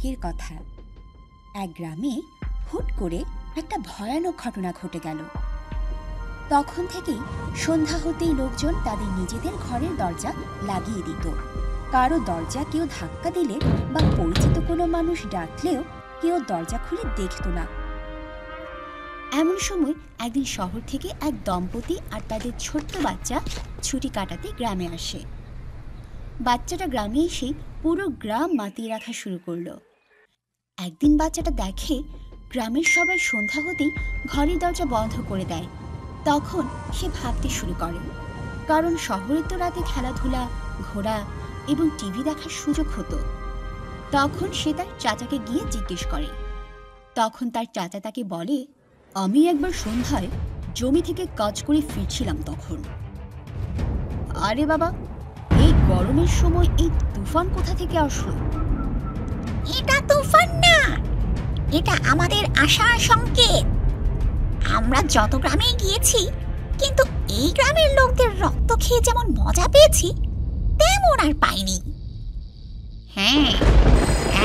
আগের কথা। এক গ্রামে হুট করে একটা ভয়ানক ঘটনা ঘটে গেল। তখন থেকেই সন্ধ্যা হতেই লোকজন তাদের নিজেদের ঘরের দরজা লাগিয়ে দিত। কারো দরজা কেউ ধাক্কা দিলে বা পরিচিত কোনো মানুষ ডাকলেও কেউ দরজা খুলে দেখত না। এমন সময় একদিন শহর থেকে এক দম্পতি আর তাদের ছোট্ট বাচ্চা ছুটি কাটাতে গ্রামে আসে। বাচ্চাটা গ্রামে এসে পুরো গ্রাম মাতিয়ে রাখা শুরু করলো। একদিন বাচ্চাটা দেখে গ্রামের সবাই সন্ধ্যা হতেই ঘরের দরজা বন্ধ করে দেয়। তখন সে ভাবতে শুরু করে, কারণ শহরে তো রাতে খেলাধুলা, ঘোরা এবং টিভি দেখার সুযোগ হতো। তখন সে তার চাচাকে গিয়ে জিজ্ঞেস করে। তখন তার চাচা তাকে বলে, আমি একবার সন্ধ্যায় জমি থেকে কাজ করে ফিরছিলাম তখন। আরে বাবা, এই গরমের সময় এই তুফান কোথা থেকে আসলো? এটা তুফান না, এটা আমাদের আশার সংকেত। আমরা যত গ্রামে গিয়েছি, কিন্তু এই গ্রামের লোকদের রক্ত খেয়ে যেমন মজা পেয়েছি তেমন আর পাইনি। হ্যাঁ,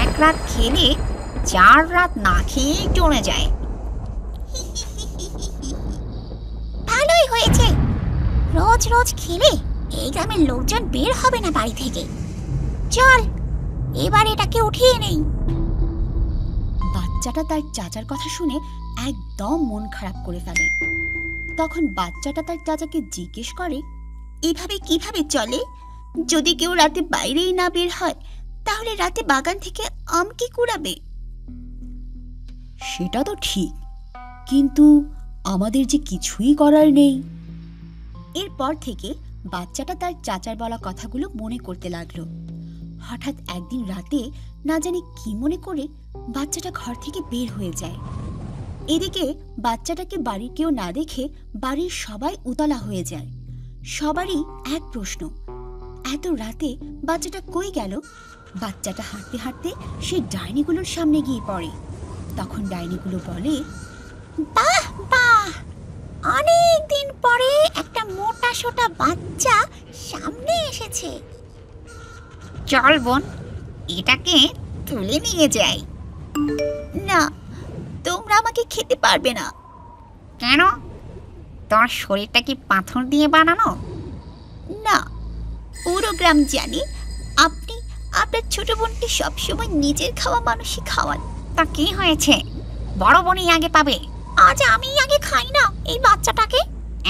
এক রাত খেলে 4 রাত না খেয়েই চলে যায়। ভালোই হয়েছে, রোজ রোজ খেলে এই গ্রামের লোকজন বের হবে না বাড়ি থেকে। চল এবার এটাকে উঠিয়ে নেই। বাচ্চাটা তার চাচার কথা শুনে একদম মন খারাপ করে ফেলে। তখন বাচ্চাটা তার চাচাকে জিজ্ঞেস করে, এভাবে কিভাবে চলে? যদি কেউ রাতে বাইরেই না বের হয়, তাহলে রাতে বাগান থেকে আম কি কুড়াবে? সেটা তো ঠিক, কিন্তু আমাদের যে কিছুই করার নেই। এরপর থেকে বাচ্চাটা তার চাচার বলা কথাগুলো মনে করতে লাগলো। হঠাৎ একদিন রাতে না জানি কি মনে করে বাচ্চাটা ঘর থেকে বের হয়ে যায়। এদিকে বাচ্চাটাকে বাড়ির কেউ না দেখে বাড়ির সবাই উতলা হয়ে যায়। সবারই এক প্রশ্ন, এত রাতে বাচ্চাটা কই গেল? বাচ্চাটা হাঁটতে হাঁটতে সে ডাইনিগুলোর সামনে গিয়ে পড়ে। তখন ডাইনিগুলো বলে, বাহ বাহ, অনেক দিন পরে একটা মোটা সোটা বাচ্চা সামনে এসেছে। চল বোন, এটাকে তুলে নিয়ে যাই। না, তোমরা আমাকে খেতে পারবে না। কেন? তোর শরীরটা কি পাথর দিয়ে বানানো? না, পুরো গ্রাম জানে আপনি আপনার ছোট বোনকে সবসময় নিজের খাওয়া মানুষই খাওয়ান। তা কি হয়েছে? বড় বোনই আগে পাবে। আজ আমি আগে খাই না এই বাচ্চাটাকে।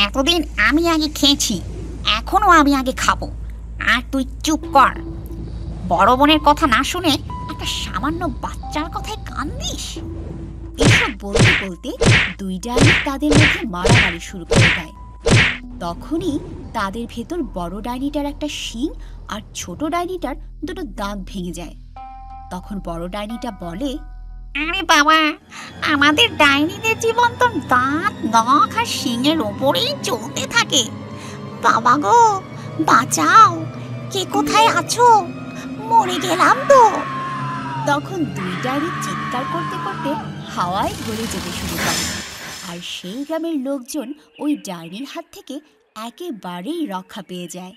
এতদিন আমি আগে খেয়েছি, এখনো আমি আগে খাবো। আর তুই চুপ কর। বড় বোনের কথা না শুনে একটা সামান্য বাচ্চার কথায় কান দিস? এসব বলতে বলতে দুই ডাইনি তাদের মধ্যে মারামারি শুরু করে দেয়। তখনই তাদের ভেতর বড় ডাইনিটার একটা শিং আর ছোট ডাইনিটার দুটো দাঁত ভেঙে যায়। তখন বড় ডাইনিটা বলে, আরে বাবা, আমাদের ডাইনিদের জীবন তো দাঁত, নখ আর শিঙের ওপরেই চলতে থাকে। বাবা গো, বাঁচাও, কে কোথায় আছো? মরে গেলাম তো। তখন দুই ডাইনি চিৎকার করতে করতে হাওয়ায় গলে যেতে শুরু করে। আর সেই গ্রামের লোকজন ওই ডাইনির হাত থেকে একেবারেই রক্ষা পেয়ে যায়।